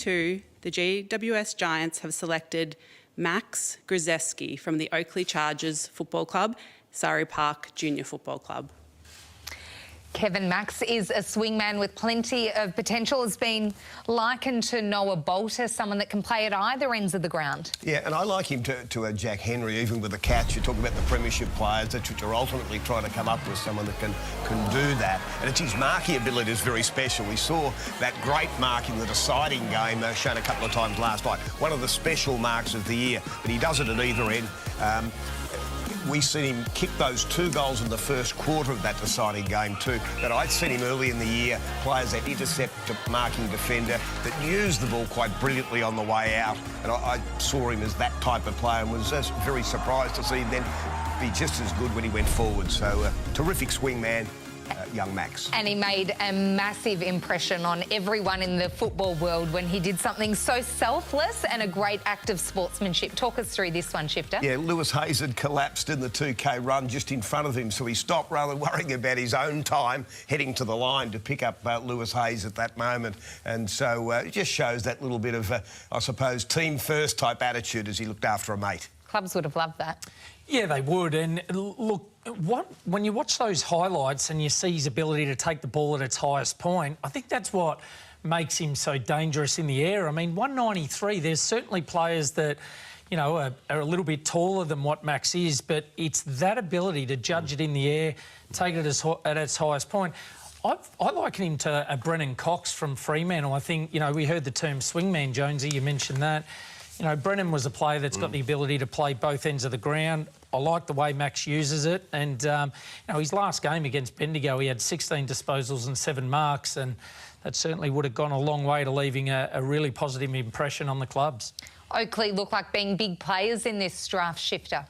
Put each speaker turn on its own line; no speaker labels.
2, the GWS Giants have selected Max Gruzewski from the Oakley Chargers Football Club, Surrey Park Junior Football Club.
Kevin, Max is a swingman with plenty of potential. Has been likened to Noah Bolter, someone that can play at either ends of the ground.
Yeah, and I like him to Jack Henry, even with the catch. You're talking about the premiership players that are ultimately trying to come up with someone that can do that. And it's his marking ability is very special. We saw that great mark in the deciding game shown a couple of times last night. One of the special marks of the year, but he does it at either end. We've seen him kick those 2 goals in the first quarter of that deciding game too. But I'd seen him early in the year, players that intercept a marking defender, that used the ball quite brilliantly on the way out. And I saw him as that type of player and was very surprised to see him then be just as good when he went forward. So, terrific swing man. Young Max.
And he made a massive impression on everyone in the football world when he did something so selfless and a great act of sportsmanship. Talk us through this one, Shifter.
Yeah, Lewis Hayes had collapsed in the 2K run just in front of him, so he stopped rather than worrying about his own time, heading to the line to pick up Lewis Hayes at that moment. And so it just shows that little bit of, I suppose, team first type attitude as he looked after a mate.
Clubs would have loved that.
Yeah, they would. And look, when you watch those highlights and you see his ability to take the ball at its highest point, I think that's what makes him so dangerous in the air. I mean, 193, there's certainly players that, you know, are a little bit taller than what Max is, but it's that ability to judge it in the air, take it at its highest point. I liken him to Brennan Cox from Fremantle. I think, you know, we heard the term swingman, Jonesy, you mentioned that. You know, Brennan was a player that's got the ability to play both ends of the ground. I like the way Max uses it. And, you know, his last game against Bendigo, he had 16 disposals and 7 marks, and that certainly would have gone a long way to leaving a really positive impression on the clubs.
Oakley look like being big players in this draft, Shifter.